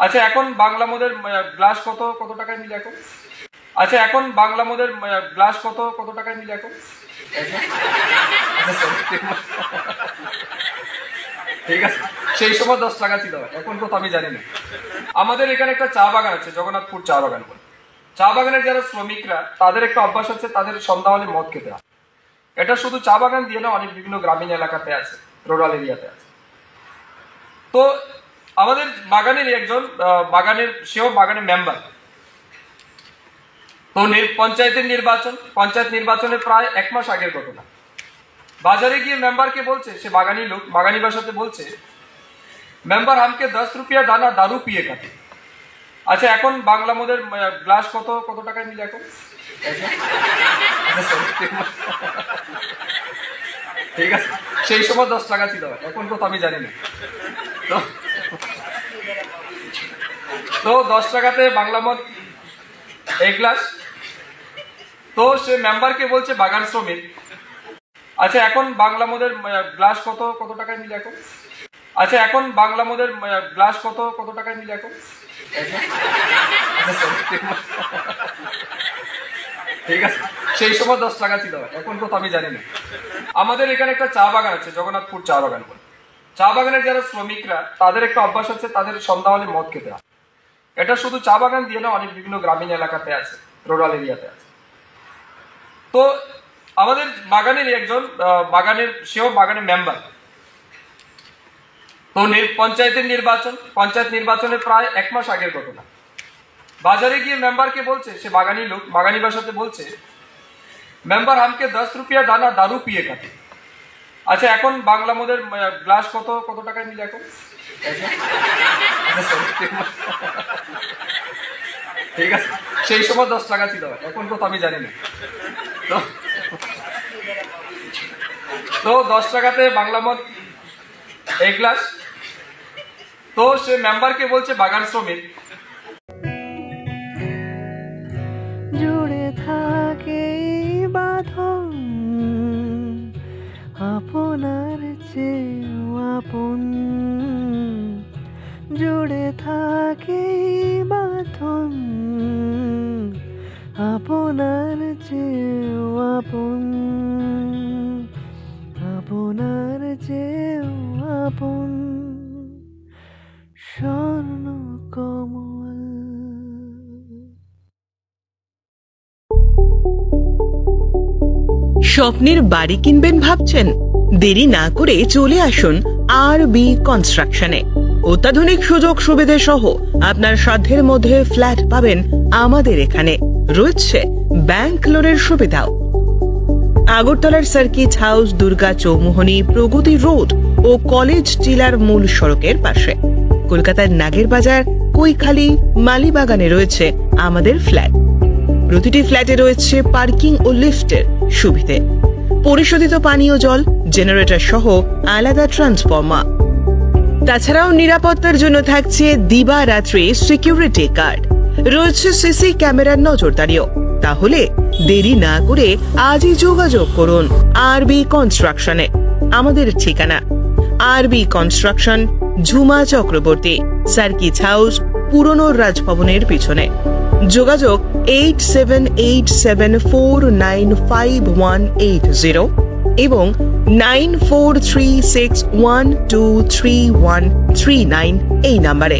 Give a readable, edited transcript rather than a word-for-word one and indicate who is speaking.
Speaker 1: আচ্ছা, এখন বাংলা মদের গ্লাস কত কত টাকায় মিলে এখন? আচ্ছা, এখন বাংলা মদের গ্লাস কত কত টাকায় মিলে এখন? ঠিক আছে, সেই সময় 10 টাকা ছিল, এখন কত আমি জানি না। আমাদের এখানে একটা চা বাগান আছে, জগন্নাথপুর চা বাগান বলে। চা বাগানের যারা শ্রমিকরা, তাদের একটা অভ্যাস আছে, তাদের সন্ধ্যা হলে মদ খেতে হয়। এটা শুধু চা বাগান দিয়ে না, অনেক বিভিন্ন গ্রামীণ এলাকাতে আছে, রুরাল এরিয়াতে আছে। তো আমাদের বাগানের একজন সেও বাগানের মেম্বার। তো পঞ্চায়েত নির্বাচনের প্রায় 1 মাস আগের ঘটনা। বাজারে গিয়ে মেম্বারকে বলছে, সে বাগানি লোক, বাগানি ভাষাতে বলছে, মেম্বার আমাকে 10 রুপিয়া দানা দারু পিয়ে খাতে। আচ্ছা, এখন বাংলা মদের গ্লাস কত কত টাকায় মিলে এখন? ঠিক আছে, সেই সময় 10 টাকা ছিল, এখন কত আমি জানি না। তো 10 টাকাতে বাংলা মদ 1 গ্লাস। তো সে মেম্বারকে বলছে, বাগান শ্রমিক, আচ্ছা এখন বাংলা মদের গ্লাস কত কত টাকায় মিলে এখন? আচ্ছা, এখন বাংলা মদের গ্লাস কত কত টাকায় মিলে এখন? ঠিক আছে, সেই সময় 10 টাকা ছিল, এখন কত আমি জানি না। আমাদের এখানে একটা চা বাগান আছে, জগন্নাথপুর চা বাগান বলে। চা বাগানের যারা শ্রমিকরা, তাদের একটা অভ্যাস আছে, তাদের সন্ধ্যা হলে মদ খেতে হয়। এটা শুধু চা বাগান দিয়ে না, অনেক বিভিন্ন গ্রামীণ এলাকাতে আছে, রুরাল এরিয়াতে আছে। তো আমাদের বাগানের একজন সেও বাগানের মেম্বার। তো পঞ্চায়েত নির্বাচনের প্রায় 1 মাস আগের ঘটনা। বাজারে গিয়ে মেম্বারকে বলছে, সে বাগানি লোক, বাগানি ভাষাতে বলছে, মেম্বার আমাকে 10 রুপিয়া দানা দারু পিয়ে খাতে। আচ্ছা, এখন বাংলা মদের গ্লাস কত কত টাকায় মিলে এখন? ঠিক আছে, সেই সময় 10 টাকা ছিল, এখন কত আমি জানি না। তো 10 টাকাতে বাংলা মদ 1 গ্লাস। তো সে মেম্বারকে বলছে, বাগান শ্রমিক,
Speaker 2: জুড়ে থাকে বাঁধন আপনার চেয়েও আপন, জুড়ে থাকে বাঁধন আপনার চেয়েও আপন, আপনার চেয়েও আপন স্বর্ণ কমল।
Speaker 3: স্বপ্নের বাড়ি কিনবেন ভাবছেন? দেরি না করে চলে আসুন RB কনস্ট্রাকশনে। অত্যাধুনিক সুযোগ সুবিধা সহ আপনার সাধ্যের মধ্যে ফ্ল্যাট পাবেন আমাদের এখানে। রয়েছে ব্যাংক লোনের সুবিধাও। আগরতলার সার্কিট হাউস, দুর্গা চৌমুহনী, প্রগতি রোড ও কলেজ টিলার মূল সড়কের পাশে। কলকাতার নাগের বাজার, কৈখালি, মালিবাগানে রয়েছে আমাদের ফ্ল্যাট। প্রতিটি ফ্ল্যাটে রয়েছে পার্কিং ও লিফটের সুবিধে, পরিশোধিত পানীয় জল, জেনারেটর সহ আলাদা ট্রান্সফরমার। তাছাড়াও নিরাপত্তার জন্য থাকছে দিবারাত্রি সিকিউরিটি গার্ড, রয়েছে সিসি ক্যামেরার নজরদারিও। তাহলে দেরি না করে আজই যোগাযোগ করুন RB কনস্ট্রাকশনে। আমাদের ঠিকানা RB construction, Jhuma Chakraborty, circuit house, পুরনো রাজভবনের পিছনে। যোগাযোগ 8787495180 এবং 9436123139 এই নাম্বারে।